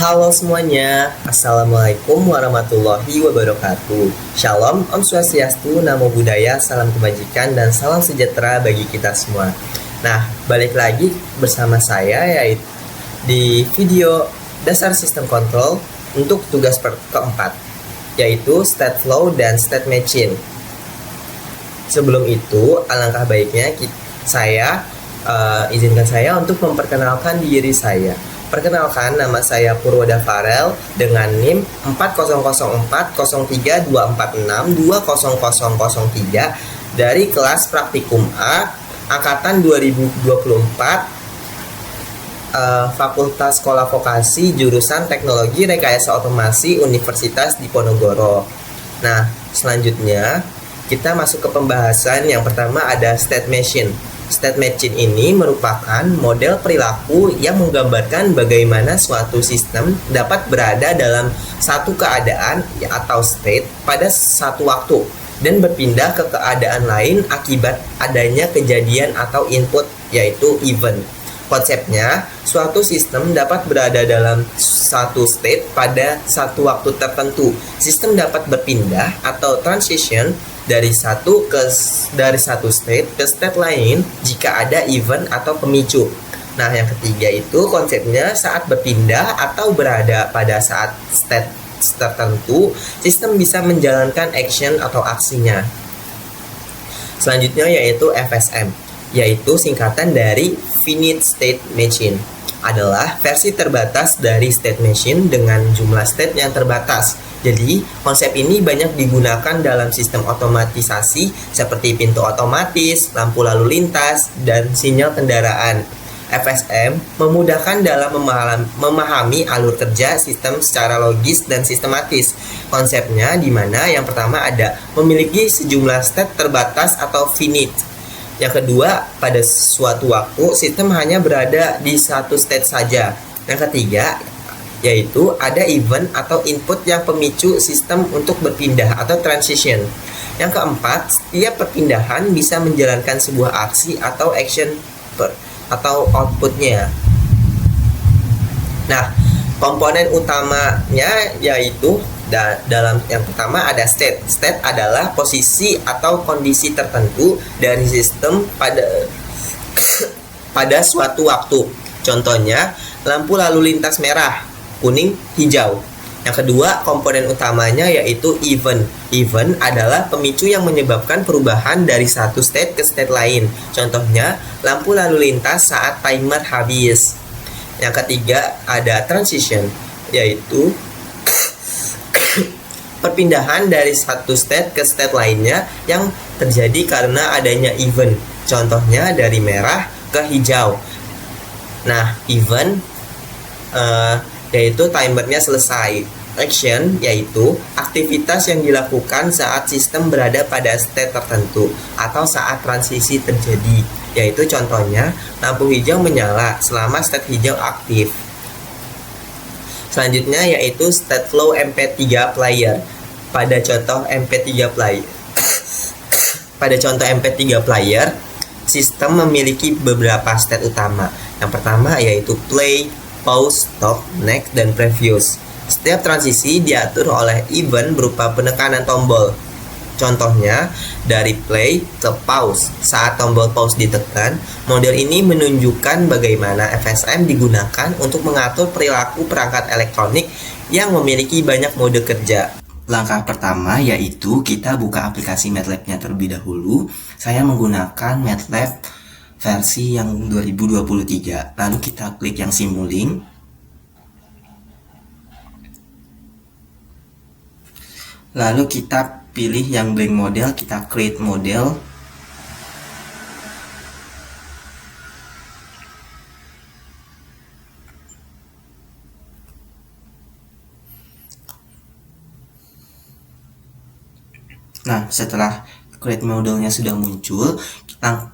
Halo semuanya, Assalamualaikum warahmatullahi wabarakatuh. Shalom, Om Swastiastu, Namo Buddhaya, salam kebajikan, dan salam sejahtera bagi kita semua. Nah, balik lagi bersama saya yaitu di video dasar sistem kontrol untuk tugas keempat, yaitu state flow dan state machine. Sebelum itu, alangkah baiknya izinkan saya untuk memperkenalkan diri saya. Perkenalkan, nama saya Purwoda Farel dengan NIM 40040324620003 dari kelas Praktikum A angkatan 2024, Fakultas Sekolah Vokasi jurusan Teknologi Rekayasa Otomasi Universitas Diponegoro. Nah, selanjutnya kita masuk ke pembahasan. Yang pertama ada state machine. State machine ini merupakan model perilaku yang menggambarkan bagaimana suatu sistem dapat berada dalam satu keadaan atau state pada satu waktu dan berpindah ke keadaan lain akibat adanya kejadian atau input, yaitu event. Konsepnya, suatu sistem dapat berada dalam satu state pada satu waktu tertentu. Sistem dapat berpindah atau transition dari satu state ke state lain jika ada event atau pemicu. Nah, yang ketiga itu konsepnya saat berpindah atau berada pada saat state tertentu, sistem bisa menjalankan action atau aksinya. Selanjutnya yaitu FSM, yaitu singkatan dari Finite State Machine. Adalah versi terbatas dari state machine dengan jumlah state yang terbatas. Jadi, konsep ini banyak digunakan dalam sistem otomatisasi seperti pintu otomatis, lampu lalu lintas, dan sinyal kendaraan. FSM memudahkan dalam memahami alur kerja sistem secara logis dan sistematis. Konsepnya di mana yang pertama ada memiliki sejumlah state terbatas atau finite. Yang kedua, pada suatu waktu sistem hanya berada di satu state saja. Yang ketiga, yaitu ada event atau input yang pemicu sistem untuk berpindah atau transition. Yang keempat, setiap perpindahan bisa menjalankan sebuah aksi atau action atau outputnya. Nah, komponen utamanya yaitu dalam yang pertama ada state. State adalah posisi atau kondisi tertentu dari sistem pada suatu waktu. Contohnya, lampu lalu lintas merah, kuning, hijau. Yang kedua, komponen utamanya yaitu event. Event adalah pemicu yang menyebabkan perubahan dari satu state ke state lain. Contohnya, lampu lalu lintas saat timer habis. Yang ketiga, ada transition, yaitu perpindahan dari satu state ke state lainnya yang terjadi karena adanya event. Contohnya dari merah ke hijau. Nah, event yaitu timernya selesai. Action yaitu aktivitas yang dilakukan saat sistem berada pada state tertentu atau saat transisi terjadi. Yaitu contohnya lampu hijau menyala selama state hijau aktif. Selanjutnya yaitu state flow MP3 player. Pada contoh MP3 player, sistem memiliki beberapa state utama. Yang pertama yaitu play, pause, stop, next, dan previous. Setiap transisi diatur oleh event berupa penekanan tombol. Contohnya, dari play ke pause. Saat tombol pause ditekan, model ini menunjukkan bagaimana FSM digunakan untuk mengatur perilaku perangkat elektronik yang memiliki banyak mode kerja. Langkah pertama yaitu kita buka aplikasi MATLAB-nya terlebih dahulu. Saya menggunakan MATLAB versi yang 2023. Lalu kita klik yang Simulink. Lalu kita pilih yang blank model, kita create model. Nah, setelah create modelnya sudah muncul,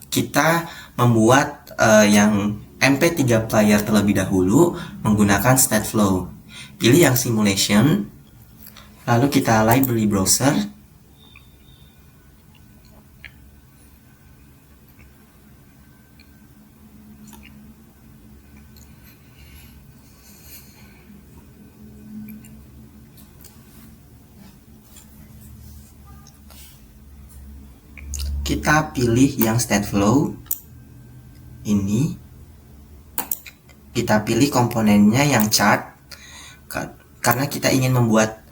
kita membuat yang MP3 player terlebih dahulu menggunakan state flow. Pilih yang simulation. Lalu kita library browser. kita pilih yang state flow ini, kita pilih komponennya yang chart karena kita ingin membuat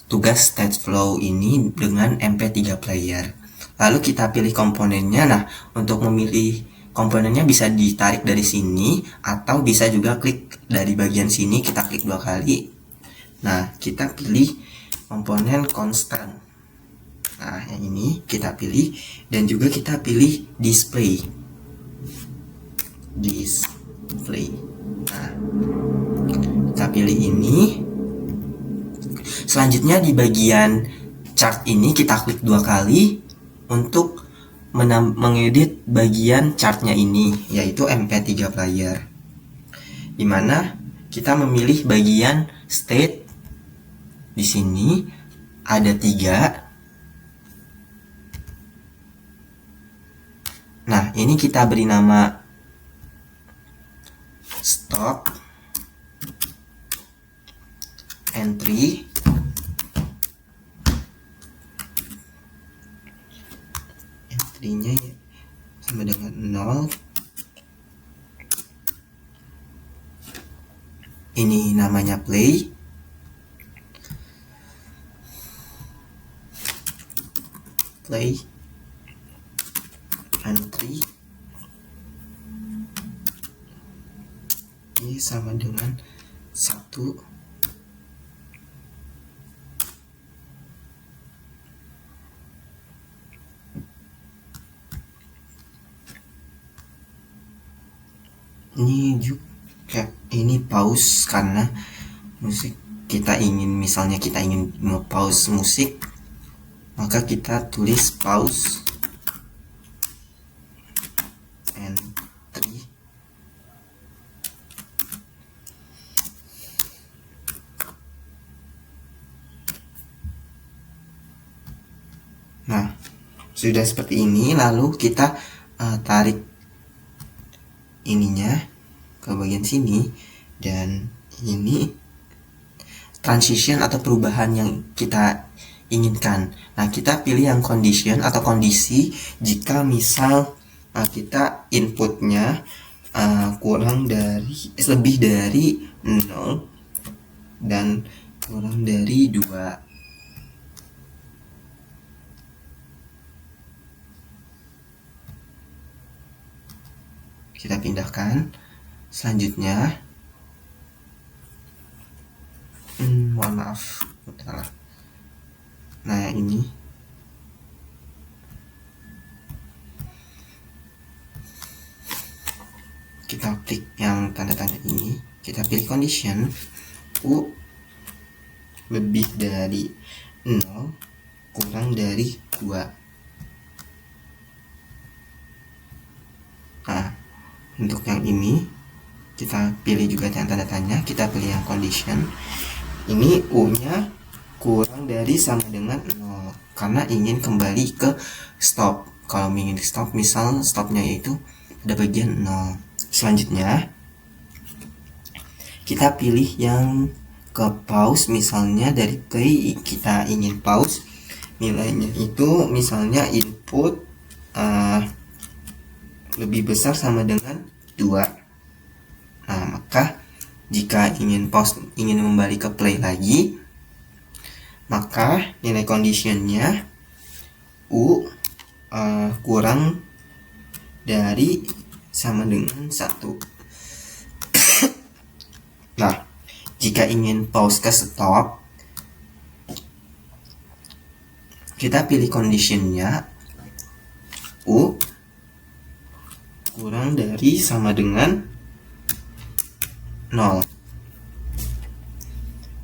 tugas state flow ini dengan MP3 player. Lalu kita pilih komponennya. Nah, untuk memilih komponennya bisa ditarik dari sini atau bisa juga klik dari bagian sini, kita klik 2 kali. Nah, kita pilih komponen constant. Nah, yang ini kita pilih, dan juga kita pilih display. Nah, kita pilih ini. Selanjutnya di bagian chart ini kita klik 2 kali untuk mengedit bagian chartnya ini, yaitu MP3 player, dimana kita memilih bagian state. Di sini ada 3. Nah, ini kita beri nama stop, entry, entry-nya sama dengan 0. Ini namanya play. Entry ini sama dengan 1. Ini juga ini pause karena musik kita ingin, misalnya kita ingin nge-pause musik, maka kita tulis pause entry. Nah, sudah seperti ini. Lalu kita tarik ininya ke bagian sini, dan ini transition atau perubahan yang kita inginkan. Nah, kita pilih yang condition atau kondisi jika misal kita inputnya lebih dari 0 dan kurang dari 2. Kita pindahkan. Selanjutnya, mohon maaf, salah. Nah, ini kita klik yang tanda-tanda ini, kita pilih condition U lebih dari 0 kurang dari 2. Nah, untuk yang ini kita pilih juga yang tanda tanya, kita pilih yang condition. Ini U-nya kurang dari sama dengan 0 karena ingin kembali ke stop. Kalau ingin stop, misal stopnya itu ada bagian 0. Selanjutnya kita pilih yang ke pause, misalnya dari play kita ingin pause, nilainya itu misalnya input lebih besar sama dengan 2. Nah, maka jika ingin pause, ingin kembali ke play lagi, maka nilai conditionnya U kurang dari sama dengan 1. Nah, jika ingin pause ke stop, kita pilih conditionnya U kurang dari sama dengan 0.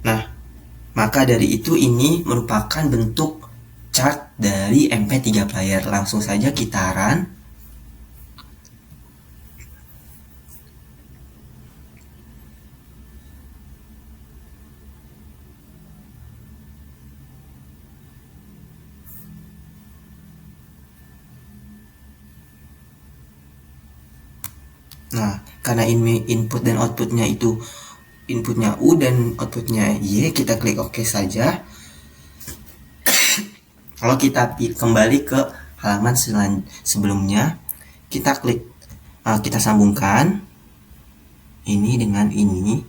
Nah, maka dari itu ini merupakan bentuk chart dari MP3 player. Langsung saja kita run. Nah, karena ini input dan outputnya itu inputnya U dan outputnya Y, kita klik OK saja. Kalau kita kembali ke halaman sebelumnya, kita klik, kita sambungkan ini dengan ini.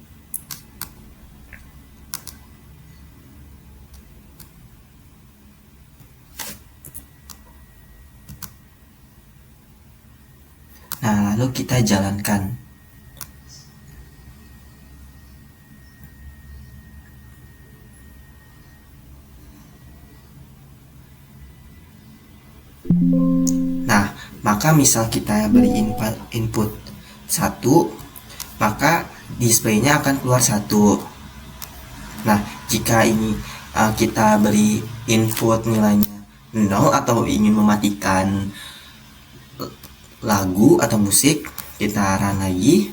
Nah, lalu kita jalankan. Nah, maka misal kita beri input 1, maka displaynya akan keluar 1. Nah, jika ini kita beri input nilainya 0 atau ingin mematikan lagu atau musik, kita run lagi.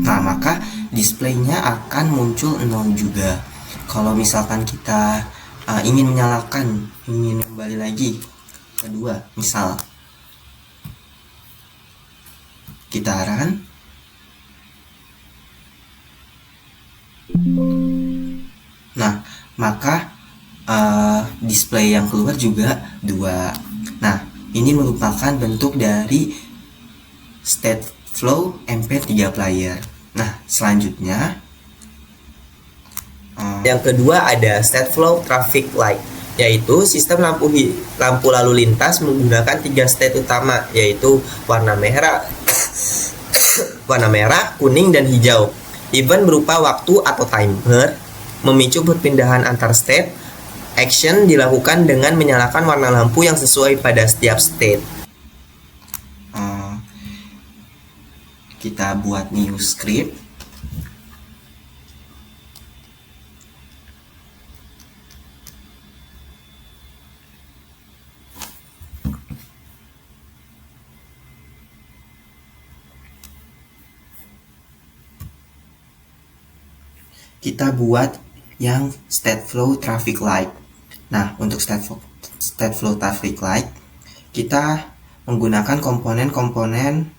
Nah, maka displaynya akan muncul 0 juga. Kalau misalkan kita ingin menyalakan, ingin kembali lagi kedua, misal kita run. Nah, maka display yang keluar juga 2. Nah, ini merupakan bentuk dari Stateflow MP3 player. Nah, selanjutnya yang kedua ada Stateflow Traffic Light, yaitu sistem lampu lalu lintas menggunakan 3 state utama, yaitu warna merah, kuning, dan hijau. Event berupa waktu atau timer memicu perpindahan antar state. Action dilakukan dengan menyalakan warna lampu yang sesuai pada setiap state. Kita buat new script. Kita buat yang Stateflow Traffic Light. Nah, untuk Stateflow Traffic Light, kita menggunakan komponen-komponen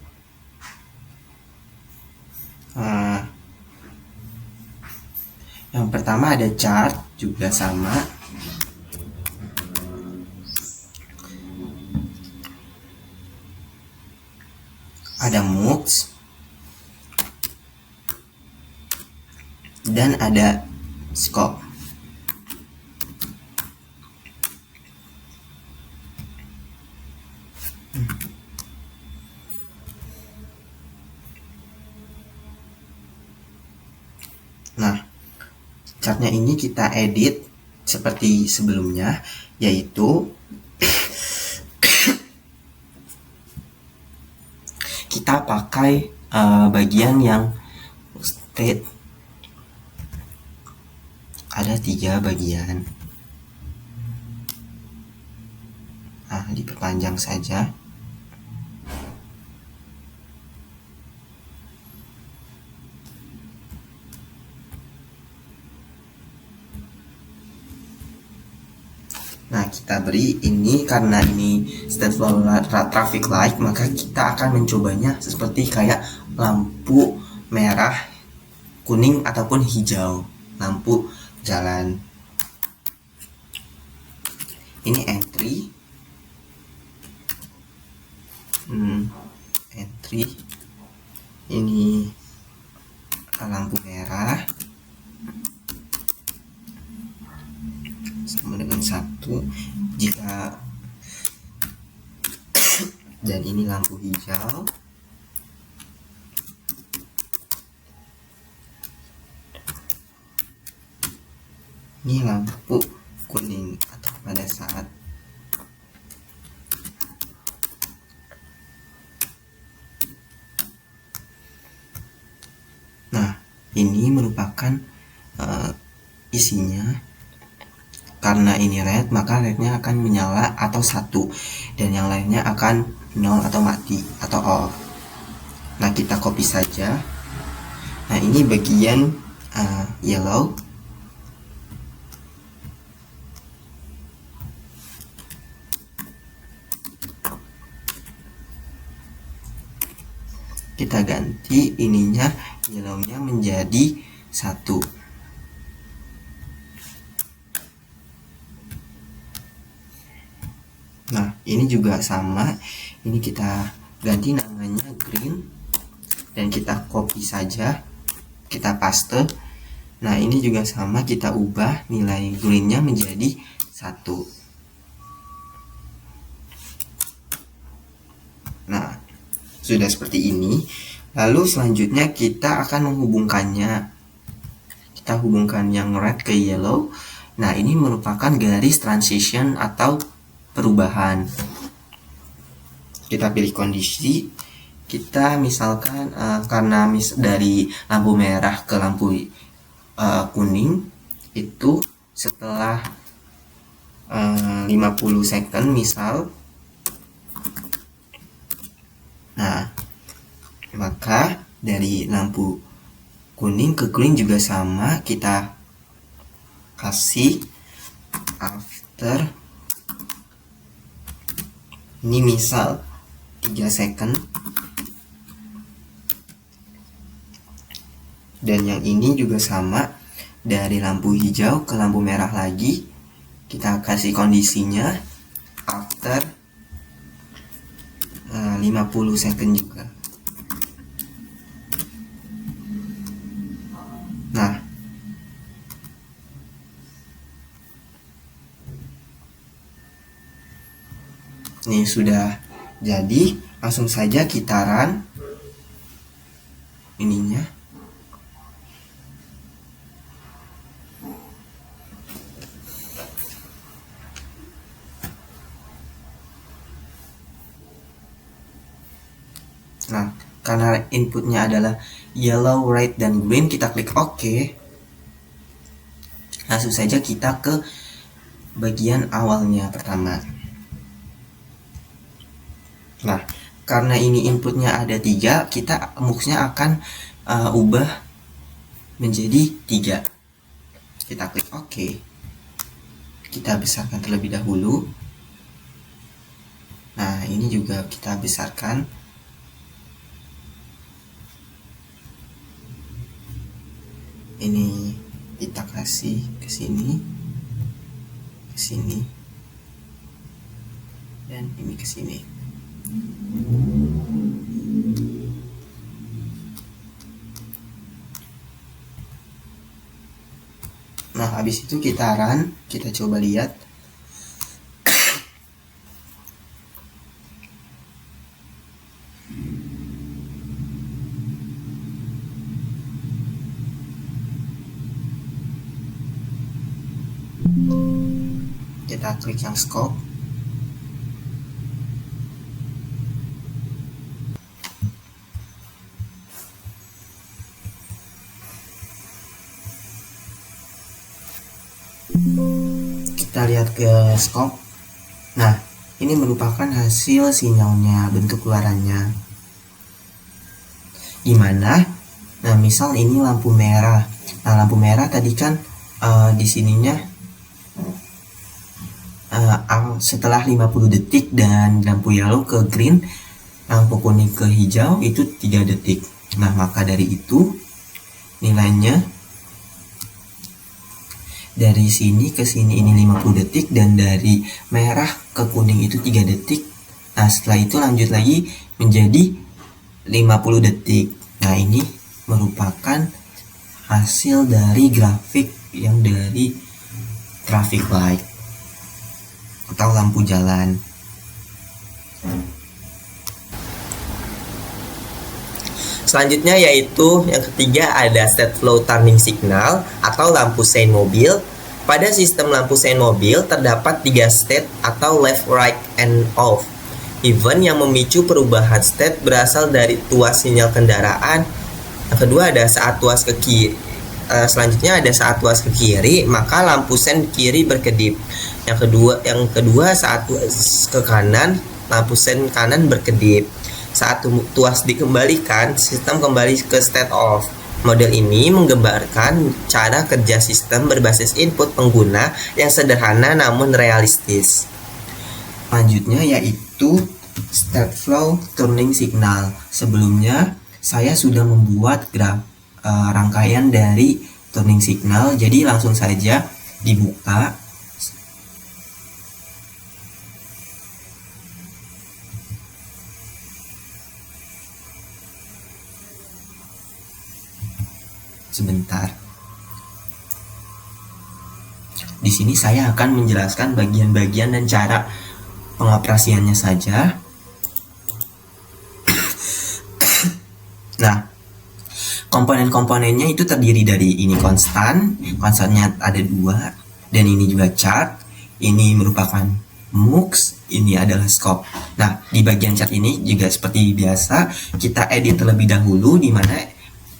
yang pertama ada chart, juga sama. Ada MUX, dan ada scope. Nah, chartnya ini kita edit seperti sebelumnya, yaitu kita pakai bagian yang state. Ada 3 bagian. Nah, diperpanjang saja. Nah, kita beri ini, karena ini Stateflow Traffic Light, maka kita akan mencobanya seperti kayak lampu merah, kuning, ataupun hijau, lampu jalan. Ini entry, ini lampu merah sama dengan 1 jika dan ini lampu hijau. Ini lampu kuning atau pada saat ini merupakan isinya. Karena ini red, maka rednya akan menyala atau 1, dan yang lainnya akan 0 atau mati atau off. Nah, kita copy saja. Nah, ini bagian yellow. Kita ganti ininya, yellownya menjadi 1. Nah, ini juga sama. Ini kita ganti namanya green dan kita copy saja, kita paste. Nah, ini juga sama, kita ubah nilai greennya menjadi 1. Nah, sudah seperti ini. Lalu selanjutnya kita akan menghubungkannya. Kita hubungkan yang red ke yellow. Nah, ini merupakan garis transition atau perubahan. Kita pilih kondisi. Kita misalkan karena dari lampu merah ke lampu kuning itu setelah 50 second misal. Nah, maka dari lampu kuning ke green juga sama, kita kasih after, ini misal 3 second, dan yang ini juga sama, dari lampu hijau ke lampu merah lagi, kita kasih kondisinya after 50 second juga. Nah, ini sudah jadi, langsung saja kita run ininya. Nah, karena inputnya adalah yellow, red, dan green, kita klik OK. Langsung saja kita ke bagian awalnya pertama. Nah, karena ini inputnya ada 3, kita muxnya akan ubah menjadi 3. Kita klik OK. Kita besarkan terlebih dahulu. Nah, ini juga kita besarkan. Ini kita kasih ke sini, dan ini ke sini. Nah, habis itu kita run, kita coba lihat. Kita klik yang scope. Kita lihat ke scope. Nah, ini merupakan hasil sinyalnya, bentuk keluarannya. Gimana? Nah, misal ini lampu merah. Nah, lampu merah tadi kan di sininya setelah 50 detik, dan lampu yellow ke green, lampu kuning ke hijau itu 3 detik. Nah, maka dari itu nilainya dari sini ke sini ini 50 detik, dan dari merah ke kuning itu 3 detik. Nah, setelah itu lanjut lagi menjadi 50 detik. Nah, ini merupakan hasil dari grafik yang dari traffic light atau lampu jalan. Selanjutnya yaitu yang ketiga ada state flow turning signal atau lampu sein mobil. Pada sistem lampu sein mobil terdapat 3 state atau left, right, and off. Event yang memicu perubahan state berasal dari tuas sinyal kendaraan. Yang kedua ada saat tuas ke kiri. Selanjutnya ada saat tuas ke kiri, maka lampu sein kiri berkedip. Yang kedua saat tuas ke kanan, lampu sein kanan berkedip. Saat tuas dikembalikan, sistem kembali ke state off. Model ini menggambarkan cara kerja sistem berbasis input pengguna yang sederhana namun realistis. Selanjutnya yaitu state flow turning signal. Sebelumnya saya sudah membuat rangkaian dari turning signal. Jadi langsung saja dibuka. Sebentar. Di sini saya akan menjelaskan bagian-bagian dan cara pengoperasiannya saja. Nah, komponen-komponennya itu terdiri dari ini konstannya ada 2, dan ini juga chart, ini merupakan MUX, ini adalah scope. Nah, di bagian chart ini juga seperti biasa, kita edit terlebih dahulu, di mana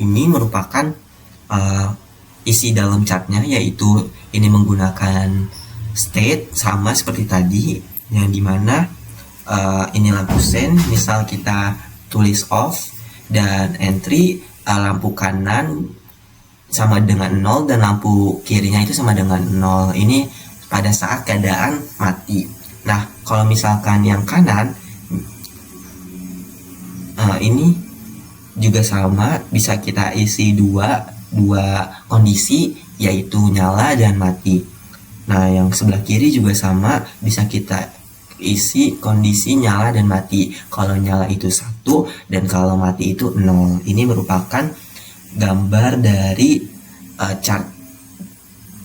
ini merupakan isi dalam chartnya, yaitu ini menggunakan state sama seperti tadi, yang dimana ini lampu sen, misal kita tulis off, dan entry lampu kanan sama dengan 0 dan lampu kirinya itu sama dengan 0. Ini pada saat keadaan mati. Nah, kalau misalkan yang kanan ini juga sama, bisa kita isi dua kondisi, yaitu nyala dan mati. Nah, yang sebelah kiri juga sama, bisa kita isi kondisi nyala dan mati. Kalau nyala itu 1 dan kalau mati itu 0. Ini merupakan gambar dari chart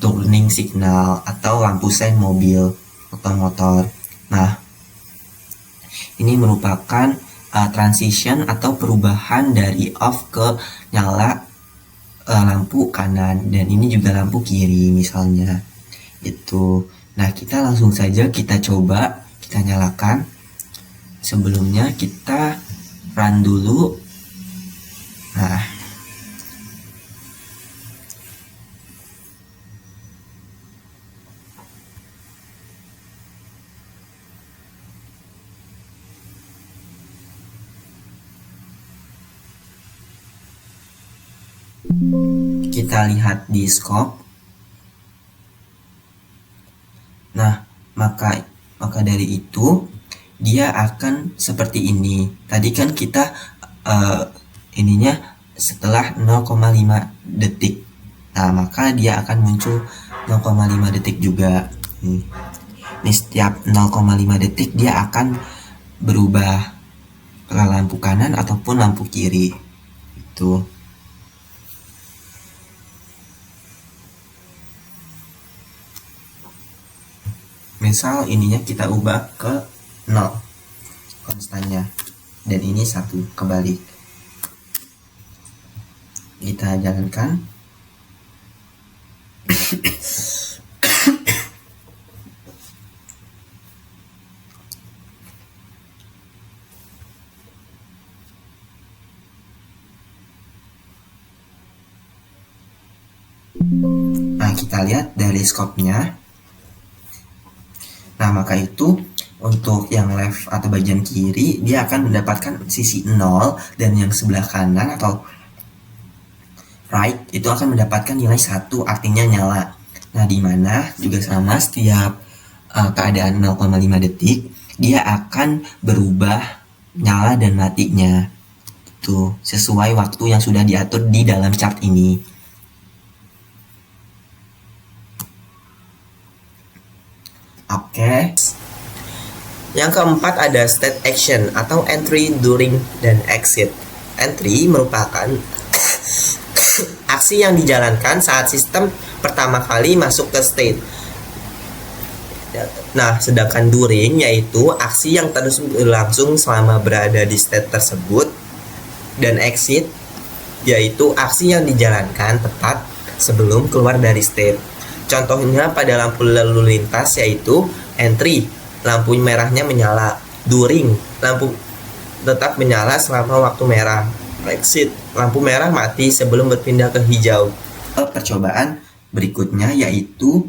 turning signal atau lampu sen mobil atau motor. Nah, ini merupakan transition atau perubahan dari off ke nyala lampu kanan, dan ini juga lampu kiri misalnya itu. Nah, kita langsung saja kita coba, kita nyalakan. Sebelumnya kita run dulu. Nah, kita lihat di scope. Nah, maka dari itu dia akan seperti ini. Tadi kan kita ininya setelah 0,5 detik. Nah, maka dia akan muncul 0,5 detik juga. Ini setiap 0,5 detik dia akan berubah ke lampu kanan ataupun lampu kiri. Itu. Misal ininya kita ubah ke 0 konstannya, dan ini 1 kebalik. Kita jalankan. Nah, kita lihat dari scope-nya. Nah, maka itu untuk yang left atau bagian kiri, dia akan mendapatkan sisi 0, dan yang sebelah kanan atau right itu akan mendapatkan nilai 1, artinya nyala. Nah, di mana juga sama, setiap keadaan 0,5 detik dia akan berubah nyala dan matinya. Itu sesuai waktu yang sudah diatur di dalam chart ini. Oke. Yang keempat ada state action atau entry, during, dan exit. Entry merupakan aksi yang dijalankan saat sistem pertama kali masuk ke state. Nah, sedangkan during yaitu aksi yang terus berlangsung selama berada di state tersebut, dan exit yaitu aksi yang dijalankan tepat sebelum keluar dari state. Contohnya pada lampu lalu lintas yaitu entry, lampu merahnya menyala. During, lampu tetap menyala selama waktu merah. Exit, lampu merah mati sebelum berpindah ke hijau. Percobaan berikutnya yaitu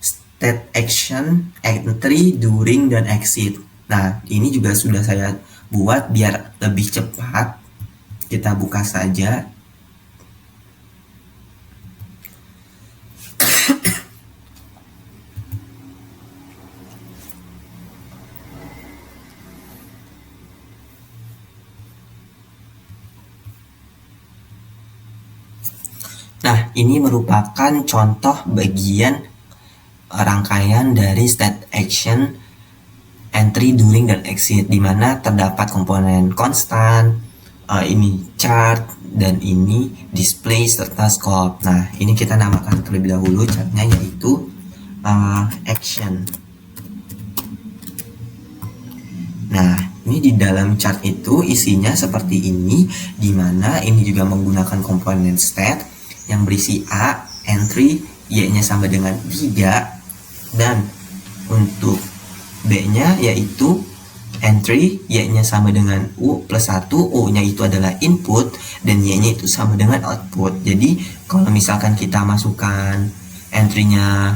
state action, entry, during, dan exit. Nah, ini juga sudah saya buat biar lebih cepat. Kita buka saja. Nah, ini merupakan contoh bagian rangkaian dari state action entry, during, dan exit, di mana terdapat komponen konstan, ini chart, dan ini display serta scope. Nah, ini kita namakan terlebih dahulu chartnya, yaitu action. Nah, ini di dalam chart itu isinya seperti ini, di mana ini juga menggunakan komponen state yang berisi A, entry, Y-nya sama dengan 3, dan untuk B-nya yaitu entry, Y-nya sama dengan U plus 1, U-nya itu adalah input, dan Y-nya itu sama dengan output. Jadi, kalau misalkan kita masukkan entry-nya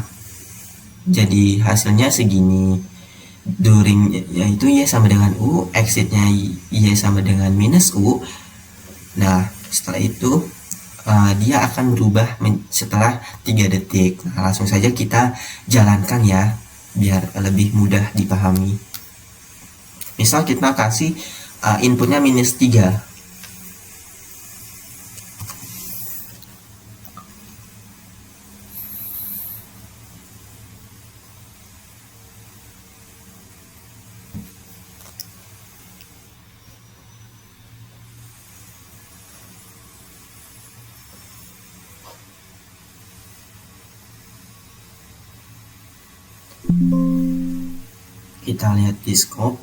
jadi hasilnya segini, during yaitu Y sama dengan U, exitnya Y sama dengan minus U. Nah, setelah itu dia akan berubah setelah 3 detik. Nah, langsung saja kita jalankan ya, biar lebih mudah dipahami. Misal kita kasih inputnya minus 3. Kita lihat di scope.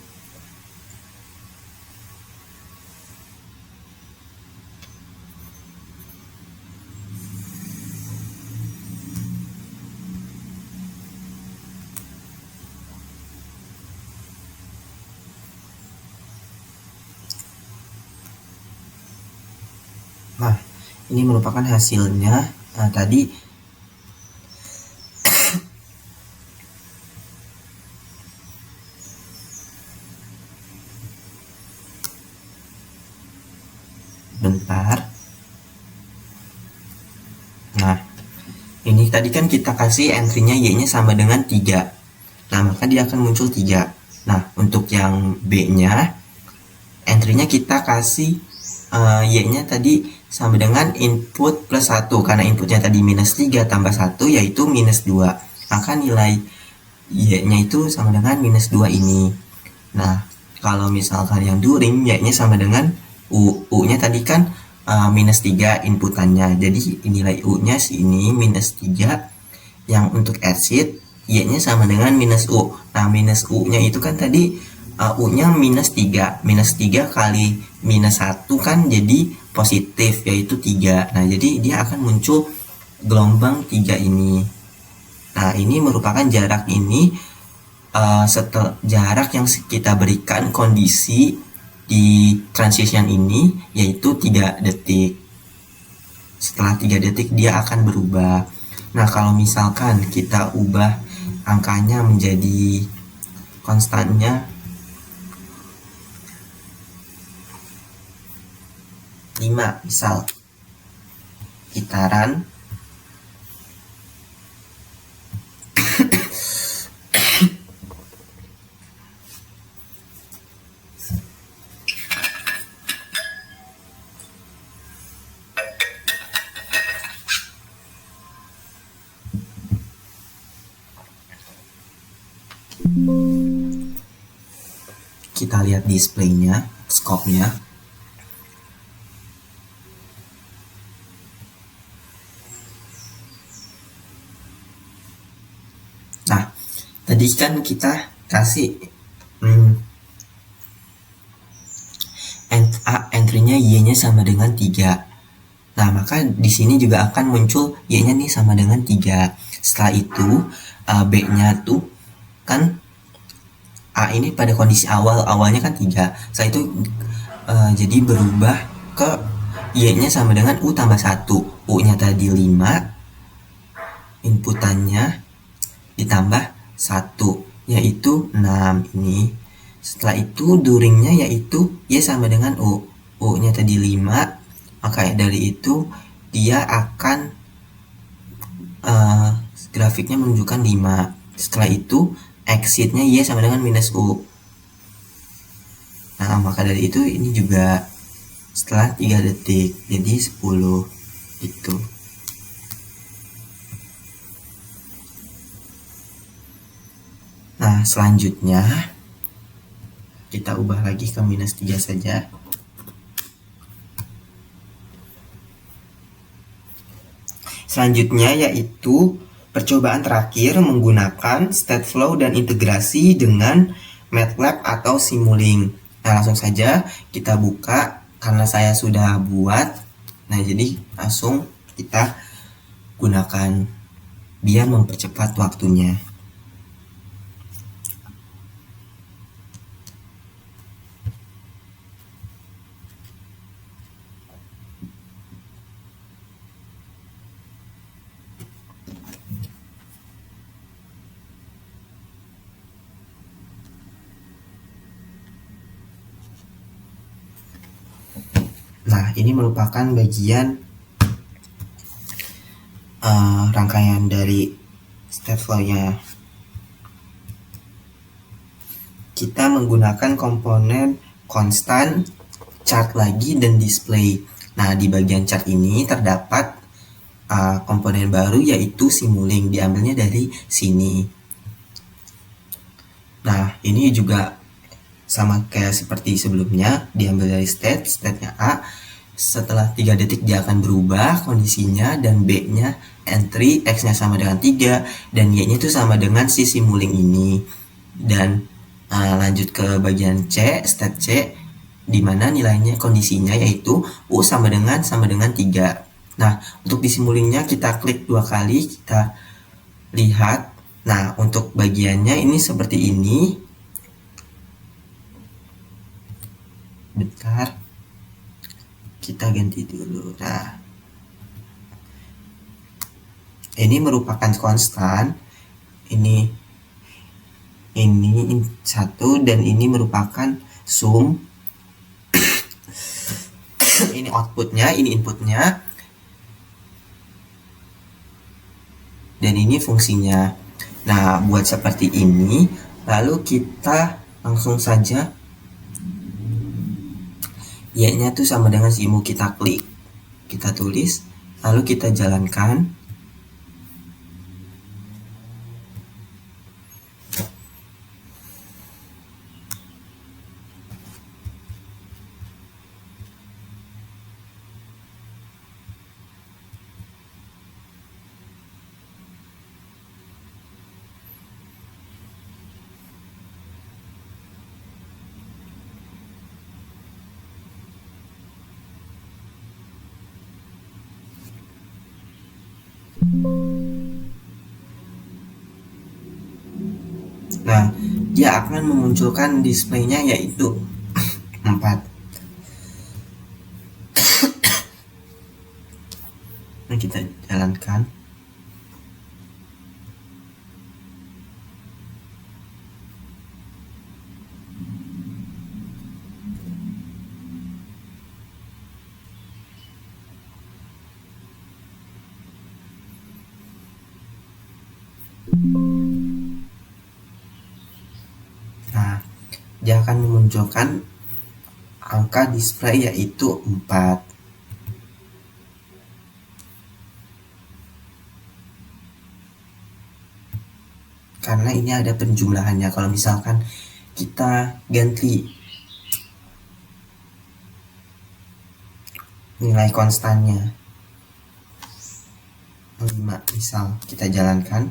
Nah, ini merupakan hasilnya. Nah, tadi bentar. Nah, ini tadi kan kita kasih entry-nya Y-nya sama dengan 3. Nah, maka dia akan muncul 3. Nah, untuk yang B-nya, entry-nya kita kasih Y-nya tadi sama dengan input plus 1. Karena inputnya tadi minus 3 tambah 1, yaitu minus 2. Maka nilai Y-nya itu sama dengan minus 2 ini. Nah, kalau misalkan yang during, Y-nya sama dengan U. U-nya tadi kan minus 3 inputannya. Jadi nilai U-nya sini minus 3. Yang untuk exit, Y-nya sama dengan minus U. Nah, minus U-nya itu kan tadi U-nya minus 3. Minus 3 kali minus 1 kan jadi positif, yaitu 3. Nah, jadi dia akan muncul gelombang 3 ini. Nah, ini merupakan jarak ini setelah jarak yang kita berikan kondisi di transition ini, yaitu 3 detik. Setelah 3 detik dia akan berubah. Nah, kalau misalkan kita ubah angkanya menjadi konstannya 5, misal itaran kita lihat displaynya, scope-nya. Nah, tadi kan kita kasih entry-nya Y-nya sama dengan 3. Nah, maka di sini juga akan muncul Y-nya nih sama dengan 3. Setelah itu B-nya tuh kan A ini pada kondisi awalnya kan 3. Setelah itu jadi berubah ke Y-nya sama dengan U tambah 1. U-nya tadi 5, inputannya ditambah 1, yaitu 6 ini. Setelah itu duringnya yaitu Y sama dengan U. U-nya tadi 5, maka dari itu dia akan grafiknya menunjukkan 5. Setelah itu exitnya Y sama dengan minus U. Nah, maka dari itu ini juga setelah 3 detik, jadi 10 itu. Nah, selanjutnya kita ubah lagi ke -3 saja. Selanjutnya yaitu percobaan terakhir menggunakan Stateflow dan integrasi dengan MATLAB atau Simulink. Nah, langsung saja kita buka karena saya sudah buat. Nah, jadi langsung kita gunakan biar mempercepat waktunya. Nah, ini merupakan bagian rangkaian dari Stateflow-nya. Kita menggunakan komponen konstan, chart lagi, dan display. Nah, di bagian chart ini terdapat komponen baru yaitu Simulink, diambilnya dari sini. Nah, ini juga sama kayak seperti sebelumnya, diambil dari state-nya A. Setelah 3 detik dia akan berubah kondisinya, dan B-nya entry, X-nya sama dengan 3, dan Y-nya itu sama dengan si Simulink ini. Dan lanjut ke bagian C, state C, di mana nilainya kondisinya yaitu U sama dengan 3. Nah, untuk di Simulinknya kita klik 2 kali, kita lihat. Nah, untuk bagiannya ini seperti ini. Bentar, kita ganti dulu. Nah, ini merupakan konstan, ini 1, dan ini merupakan sum. Ini outputnya, ini inputnya, dan ini fungsinya. Nah, buat seperti ini, lalu kita langsung saja Y-nya tuh sama dengan simu, kita klik, kita tulis, lalu kita jalankan. Nah, dia akan memunculkan displaynya yaitu 4. Nah, kita jalankan. Nah, dia akan memunculkan angka display yaitu 4. Karena ini ada penjumlahannya. Kalau misalkan kita ganti nilai konstannya 5, misal kita jalankan.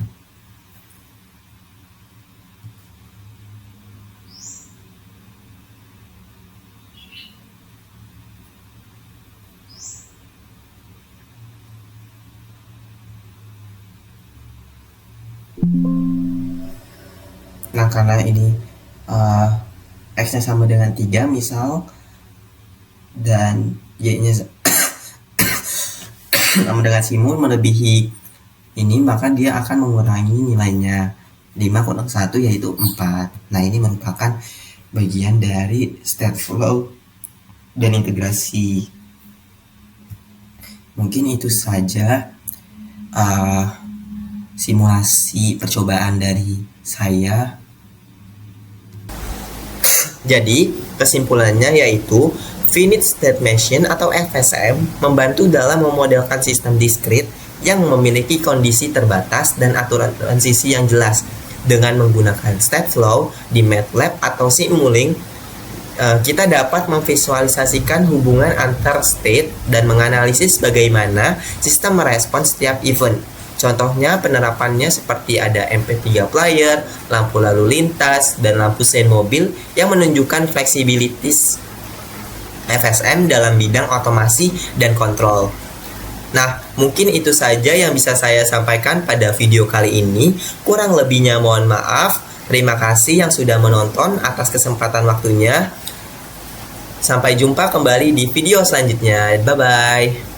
Nah, karena ini X-nya sama dengan 3 misal, dan Y-nya sama dengan simu melebihi ini, maka dia akan mengurangi nilainya 5 kurang 1 yaitu 4. Nah, ini merupakan bagian dari Stateflow dan integrasi. Mungkin itu saja simulasi percobaan dari saya. Jadi, kesimpulannya yaitu Finite State Machine atau FSM membantu dalam memodelkan sistem diskrit yang memiliki kondisi terbatas dan aturan transisi yang jelas. Dengan menggunakan step flow di MATLAB atau Simulink, kita dapat memvisualisasikan hubungan antar state dan menganalisis bagaimana sistem merespon setiap event. Contohnya penerapannya seperti ada MP3 player, lampu lalu lintas, dan lampu sein mobil yang menunjukkan fleksibilitas FSM dalam bidang otomasi dan kontrol. Nah, mungkin itu saja yang bisa saya sampaikan pada video kali ini. Kurang lebihnya mohon maaf. Terima kasih yang sudah menonton atas kesempatan waktunya. Sampai jumpa kembali di video selanjutnya. Bye-bye.